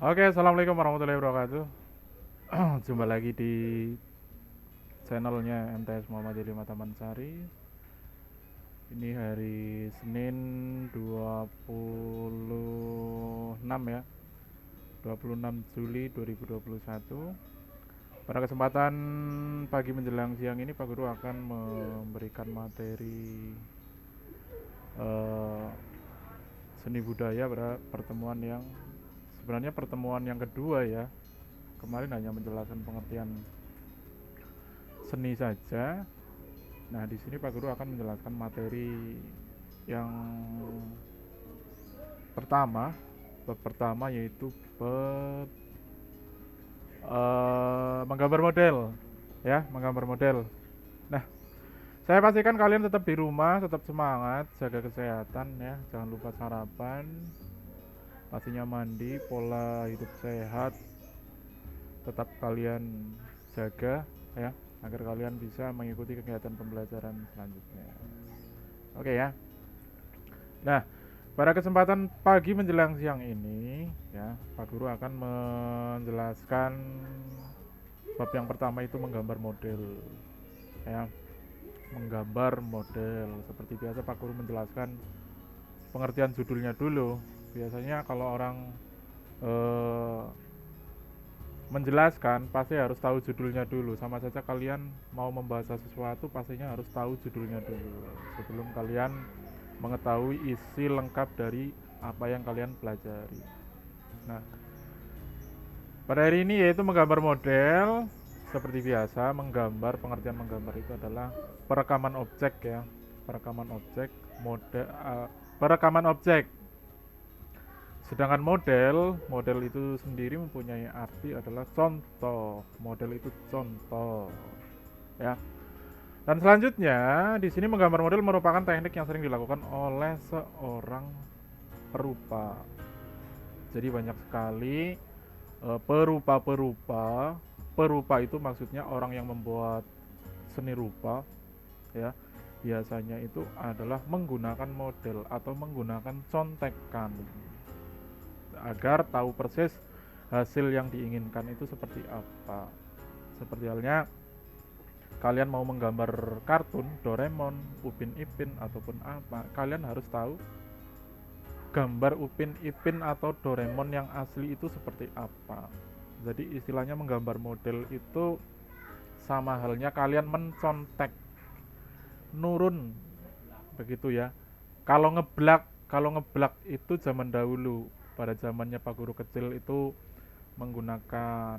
Oke, assalamualaikum warahmatullahi wabarakatuh. Jumpa lagi di channelnya MTS Muhammadiyah 5 Taman Sari. Ini hari Senin 26 ya, 26 Juli 2021. Pada kesempatan pagi menjelang siang ini, Pak Guru akan memberikan materi eh, seni budaya pada pertemuan yang sebenarnya pertemuan yang kedua ya. Kemarin hanya menjelaskan pengertian seni saja. Nah, di sini Pak Guru akan menjelaskan materi yang pertama, bab pertama yaitu bab menggambar model, ya, menggambar model. Nah, saya pastikan kalian tetap di rumah, tetap semangat, jaga kesehatan ya, jangan lupa sarapan, pastinya mandi, pola hidup sehat, tetap kalian jaga ya, agar kalian bisa mengikuti kegiatan pembelajaran selanjutnya. Oke ya. Nah, pada kesempatan pagi menjelang siang ini, ya, Pak Guru akan menjelaskan bab yang pertama itu menggambar model, ya, menggambar model. Seperti biasa Pak Guru menjelaskan pengertian judulnya dulu. Biasanya kalau orang eh, menjelaskan pasti harus tahu judulnya dulu. Sama saja kalian mau membahas sesuatu pastinya harus tahu judulnya dulu sebelum kalian mengetahui isi lengkap dari apa yang kalian pelajari. Nah, pada hari ini yaitu menggambar model. Seperti biasa, menggambar, pengertian menggambar itu adalah perekaman objek ya. Perekaman objek, perekaman objek. Sedangkan model itu sendiri mempunyai arti adalah contoh. Model itu contoh, ya. Dan selanjutnya, di sini menggambar model merupakan teknik yang sering dilakukan oleh seorang perupa. Jadi banyak sekali perupa-perupa. Perupa itu maksudnya orang yang membuat seni rupa, ya. Biasanya itu adalah menggunakan model atau menggunakan contekan agar tahu persis hasil yang diinginkan itu seperti apa. Seperti halnya kalian mau menggambar kartun Doraemon, Upin Ipin ataupun apa, kalian harus tahu gambar Upin Ipin atau Doraemon yang asli itu seperti apa. Jadi istilahnya menggambar model itu sama halnya kalian mencontek, nurun begitu ya. Kalau ngeblak itu zaman dahulu, pada zamannya Pak Guru kecil itu menggunakan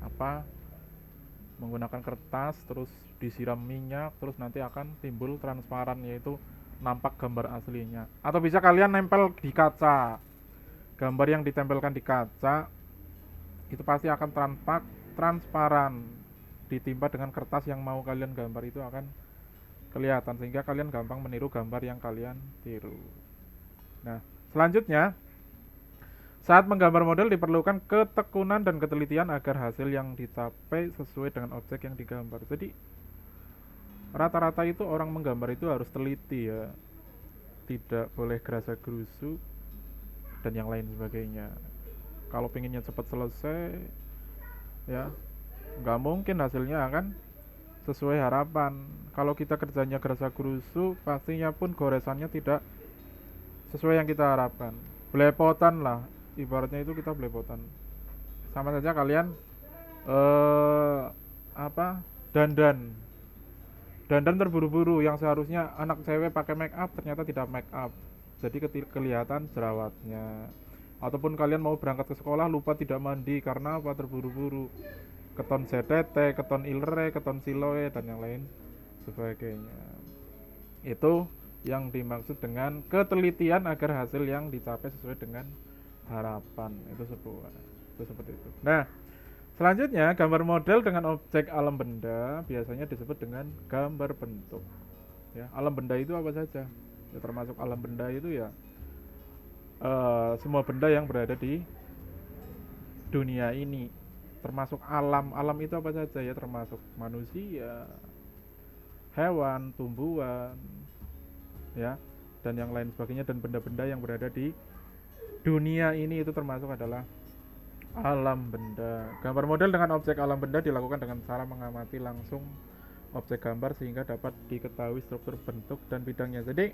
apa? Menggunakan kertas terus disiram minyak terus nanti akan timbul transparan yaitu nampak gambar aslinya. Atau bisa kalian nempel di kaca. Gambar yang ditempelkan di kaca itu pasti akan tampak transparan ditimpa dengan kertas yang mau kalian gambar itu akan kelihatan sehingga kalian gampang meniru gambar yang kalian tiru. Nah, selanjutnya saat menggambar model diperlukan ketekunan dan ketelitian agar hasil yang dicapai sesuai dengan objek yang digambar. Jadi rata-rata itu orang menggambar itu harus teliti ya, tidak boleh gerasa gerusu dan yang lain sebagainya. Kalau pinginnya cepat selesai, ya nggak mungkin hasilnya akan sesuai harapan. Kalau kita kerjanya gerasa gerusu, pastinya pun goresannya tidak sesuai yang kita harapkan. Belepotan lah, ibaratnya itu kita belepotan. Sama saja kalian eh apa dandan dandan terburu-buru yang seharusnya anak cewek pakai make up ternyata tidak make up, jadi kelihatan jerawatnya. Ataupun kalian mau berangkat ke sekolah lupa tidak mandi karena apa, terburu-buru, keton ZTT, keton ilre, keton siloe dan yang lain sebagainya. Itu yang dimaksud dengan ketelitian agar hasil yang dicapai sesuai dengan harapan. Itu seperti itu. Nah, selanjutnya, gambar model dengan objek alam benda biasanya disebut dengan gambar bentuk. Ya, alam benda itu apa saja? Ya, termasuk alam benda itu ya semua benda yang berada di dunia ini. Termasuk alam. Alam itu apa saja ya? Termasuk manusia, hewan, tumbuhan, ya, dan yang lain sebagainya, dan benda-benda yang berada di dunia ini itu termasuk adalah Alam benda. Gambar model dengan objek alam benda dilakukan dengan cara mengamati langsung objek gambar sehingga dapat diketahui struktur bentuk dan bidangnya. Jadi,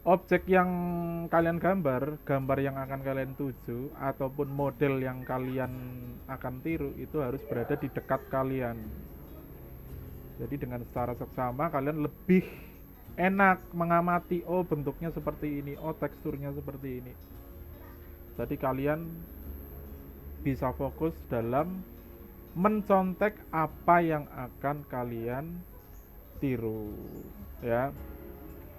objek yang kalian gambar, gambar yang akan kalian tuju ataupun model yang kalian akan tiru itu harus berada di dekat kalian. Jadi dengan secara seksama kalian lebih enak mengamati, oh bentuknya seperti ini, oh teksturnya seperti ini. Jadi kalian bisa fokus dalam mencontek apa yang akan kalian tiru, ya.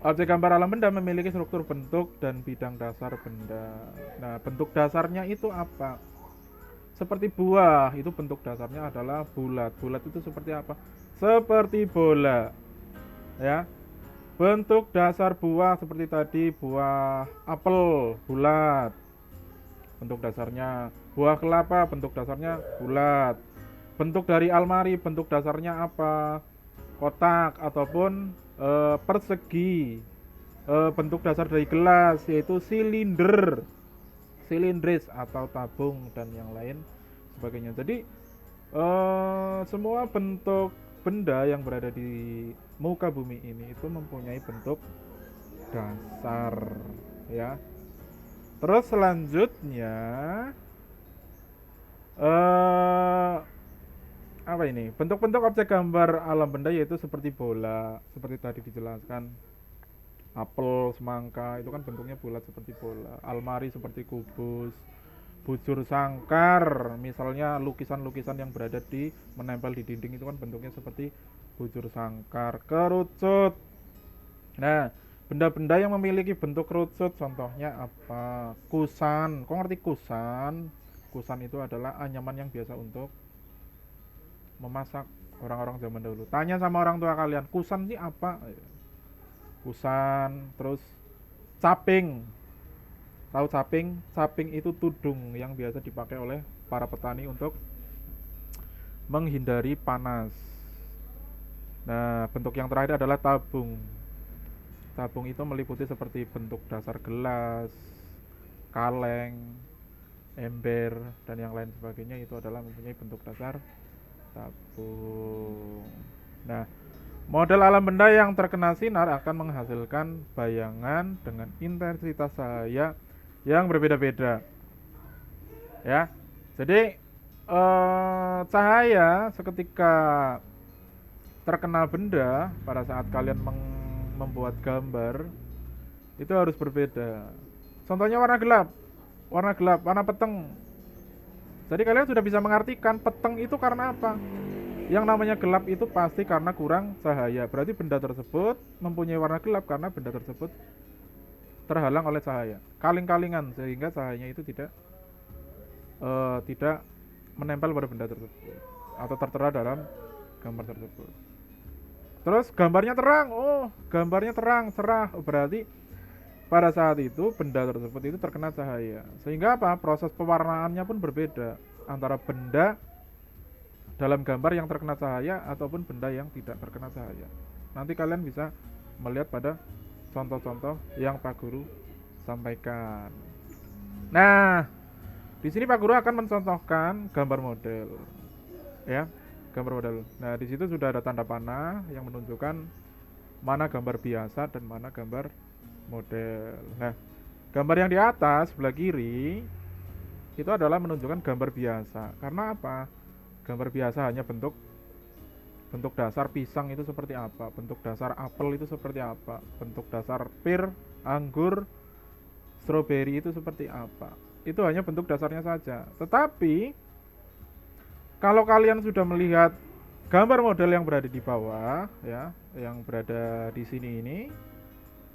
Objek gambar alam benda memiliki struktur bentuk dan bidang dasar benda. Nah, bentuk dasarnya itu apa? Seperti buah, itu bentuk dasarnya adalah bulat. Bulat itu seperti apa? Seperti bola, ya. Bentuk dasar buah seperti tadi, buah apel bulat. Bentuk dasarnya buah kelapa, bentuk dasarnya bulat. Bentuk dari almari, bentuk dasarnya apa? Kotak ataupun persegi. Bentuk dasar dari gelas yaitu silinder, silindris atau tabung dan yang lain sebagainya. Jadi semua bentuk benda yang berada di muka bumi ini itu mempunyai bentuk dasar, ya. Terus selanjutnya eh apa ini? Bentuk-bentuk objek gambar alam benda yaitu seperti bola, seperti tadi dijelaskan. Apel, semangka itu kan bentuknya bulat seperti bola. Almari seperti kubus. Bujur sangkar, misalnya lukisan-lukisan yang berada di menempel di dinding itu kan bentuknya seperti bujur sangkar. Kerucut. Nah, benda-benda yang memiliki bentuk kerucut contohnya apa? Kusan. Kok ngerti kusan? Kusan itu adalah anyaman yang biasa untuk memasak orang-orang zaman dahulu. Tanya sama orang tua kalian, kusan ini apa? Kusan, terus caping. Tahu caping? Caping itu tudung yang biasa dipakai oleh para petani untuk menghindari panas. Nah, bentuk yang terakhir adalah tabung. Tabung itu meliputi seperti bentuk dasar gelas, kaleng, ember, dan yang lain sebagainya. Itu adalah mempunyai bentuk dasar tabung. Nah, model alam benda yang terkena sinar akan menghasilkan bayangan dengan intensitas cahaya yang berbeda-beda, ya. Jadi cahaya seketika terkena benda pada saat kalian membuat gambar itu harus berbeda. Contohnya warna gelap, warna peteng. Jadi kalian sudah bisa mengartikan peteng itu karena apa? Yang namanya gelap itu pasti karena kurang cahaya. Berarti benda tersebut mempunyai warna gelap karena benda tersebut terhalang oleh cahaya. Kaling-kalingan sehingga cahayanya itu tidak menempel pada benda tersebut atau tertera dalam gambar tersebut. Terus gambarnya terang. Oh, gambarnya terang, cerah. Oh, berarti pada saat itu benda tersebut itu terkena cahaya. Sehingga apa? Proses pewarnaannya pun berbeda antara benda dalam gambar yang terkena cahaya ataupun benda yang tidak terkena cahaya. Nanti kalian bisa melihat pada contoh-contoh yang Pak Guru sampaikan. Nah, di sini Pak Guru akan mencontohkan gambar model, ya, gambar model. Nah, di situ sudah ada tanda panah yang menunjukkan mana gambar biasa dan mana gambar model. Nah, gambar yang di atas sebelah kiri itu adalah menunjukkan gambar biasa. Karena apa? Gambar biasa hanya bentuk dasar pisang itu seperti apa, bentuk dasar apel itu seperti apa, bentuk dasar pir, anggur, stroberi itu seperti apa. Itu hanya bentuk dasarnya saja. Tetapi kalau kalian sudah melihat gambar model yang berada di bawah, ya, yang berada di sini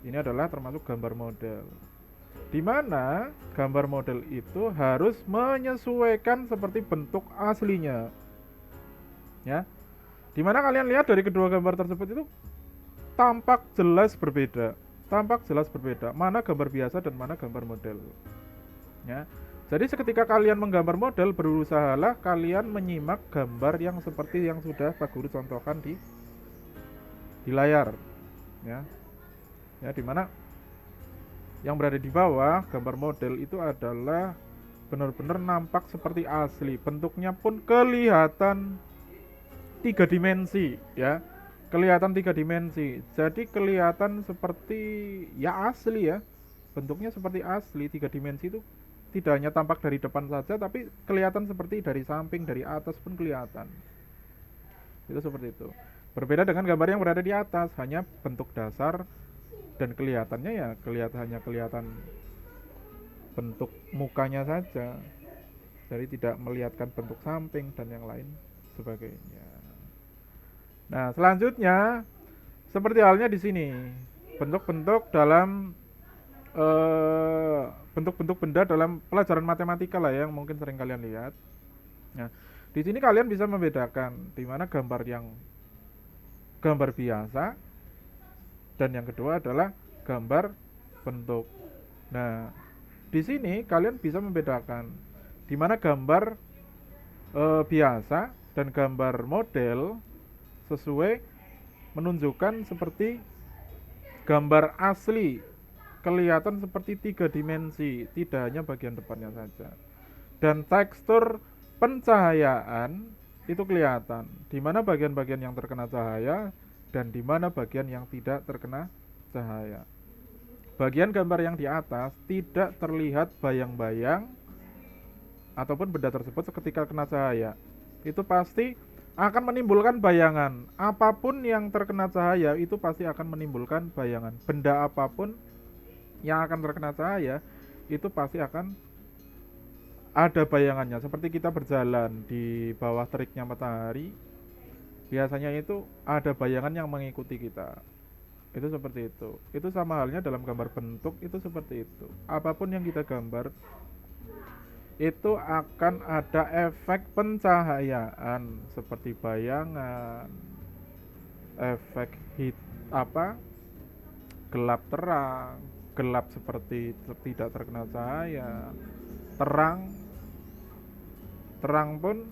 ini adalah termasuk gambar model. Di mana gambar model itu harus menyesuaikan seperti bentuk aslinya. Ya. Di mana kalian lihat dari kedua gambar tersebut itu tampak jelas berbeda. Tampak jelas berbeda. Mana gambar biasa dan mana gambar model. Ya. Jadi seketika kalian menggambar model, berusahalah kalian menyimak gambar yang seperti yang sudah Pak Guru contohkan di layar. Ya. Ya, di mana yang berada di bawah gambar model itu adalah benar-benar nampak seperti asli, bentuknya pun kelihatan tiga dimensi ya, kelihatan tiga dimensi, jadi kelihatan seperti ya asli ya, bentuknya seperti asli tiga dimensi itu tidak hanya tampak dari depan saja tapi kelihatan seperti dari samping, dari atas pun kelihatan. Itu seperti itu. Berbeda dengan gambar yang berada di atas, hanya bentuk dasar dan kelihatannya ya hanya kelihatan bentuk mukanya saja. Jadi tidak melihatkan bentuk samping dan yang lain sebagainya. Nah, selanjutnya seperti halnya di sini, bentuk-bentuk dalam eh, bentuk-bentuk benda dalam pelajaran matematika lah yang mungkin sering kalian lihat. Nah, di sini kalian bisa membedakan di mana gambar biasa dan yang kedua adalah gambar bentuk. Nah, di sini kalian bisa membedakan di mana gambar biasa dan gambar model sesuai menunjukkan seperti gambar asli, kelihatan seperti tiga dimensi, tidak hanya bagian depannya saja. Dan tekstur pencahayaan itu kelihatan di mana bagian-bagian yang terkena cahaya dan di mana bagian yang tidak terkena cahaya. Bagian gambar yang di atas tidak terlihat bayang-bayang ataupun benda tersebut ketika kena cahaya. Itu pasti akan menimbulkan bayangan. Apapun yang terkena cahaya itu pasti akan menimbulkan bayangan. Benda apapun yang akan terkena cahaya itu pasti akan ada bayangannya. Seperti kita berjalan di bawah teriknya matahari, biasanya itu ada bayangan yang mengikuti kita. Itu seperti itu. Itu sama halnya dalam gambar bentuk itu seperti itu. Apapun yang kita gambar itu akan ada efek pencahayaan seperti bayangan, efek apa? Gelap terang, gelap seperti tidak terkena cahaya, terang, terang pun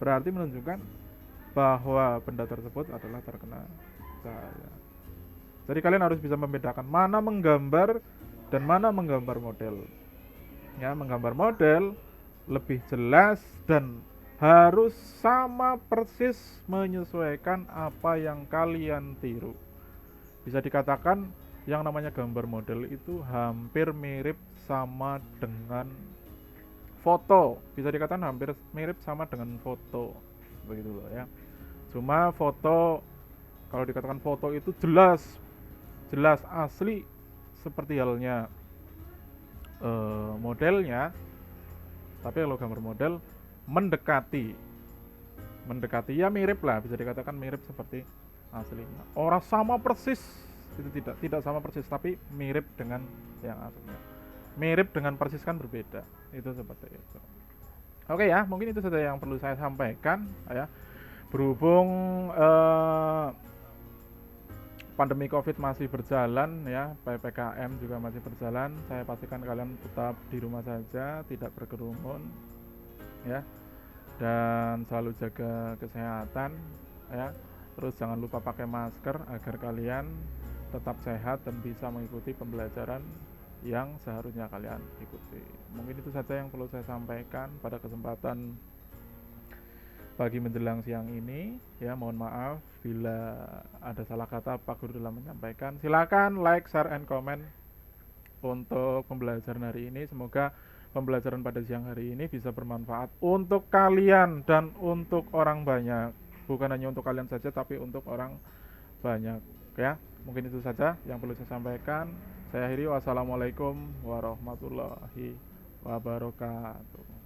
berarti menunjukkan bahwa benda tersebut adalah terkena cahaya. Jadi kalian harus bisa membedakan mana menggambar dan mana menggambar model. Ya, menggambar model lebih jelas dan harus sama persis menyesuaikan apa yang kalian tiru. Bisa dikatakan yang namanya gambar model itu hampir mirip sama dengan foto. Bisa dikatakan hampir mirip sama dengan foto. Begitu loh ya. Cuma foto, kalau dikatakan foto itu jelas, jelas asli seperti halnya modelnya. Tapi kalau gambar model mendekati ya mirip lah, bisa dikatakan mirip seperti aslinya. Orang sama persis itu tidak sama persis, tapi mirip dengan yang aslinya. Mirip dengan persis kan berbeda. Itu seperti itu. Oke ya, mungkin itu saja yang perlu saya sampaikan ya. Berhubung pandemi Covid masih berjalan ya, PPKM juga masih berjalan, saya pastikan kalian tetap di rumah saja, tidak berkerumun ya, dan selalu jaga kesehatan ya. Terus jangan lupa pakai masker agar kalian tetap sehat dan bisa mengikuti pembelajaran yang seharusnya kalian ikuti. Mungkin itu saja yang perlu saya sampaikan pada kesempatan pagi menjelang siang ini ya. Mohon maaf bila ada salah kata Pak Guru dalam menyampaikan. Silakan like, share, and comment untuk pembelajaran hari ini. Semoga pembelajaran pada siang hari ini bisa bermanfaat untuk kalian dan untuk orang banyak. Bukan hanya untuk kalian saja tapi untuk orang banyak ya. Mungkin itu saja yang perlu saya sampaikan. Saya akhiri, wassalamualaikum warahmatullahi wabarakatuh.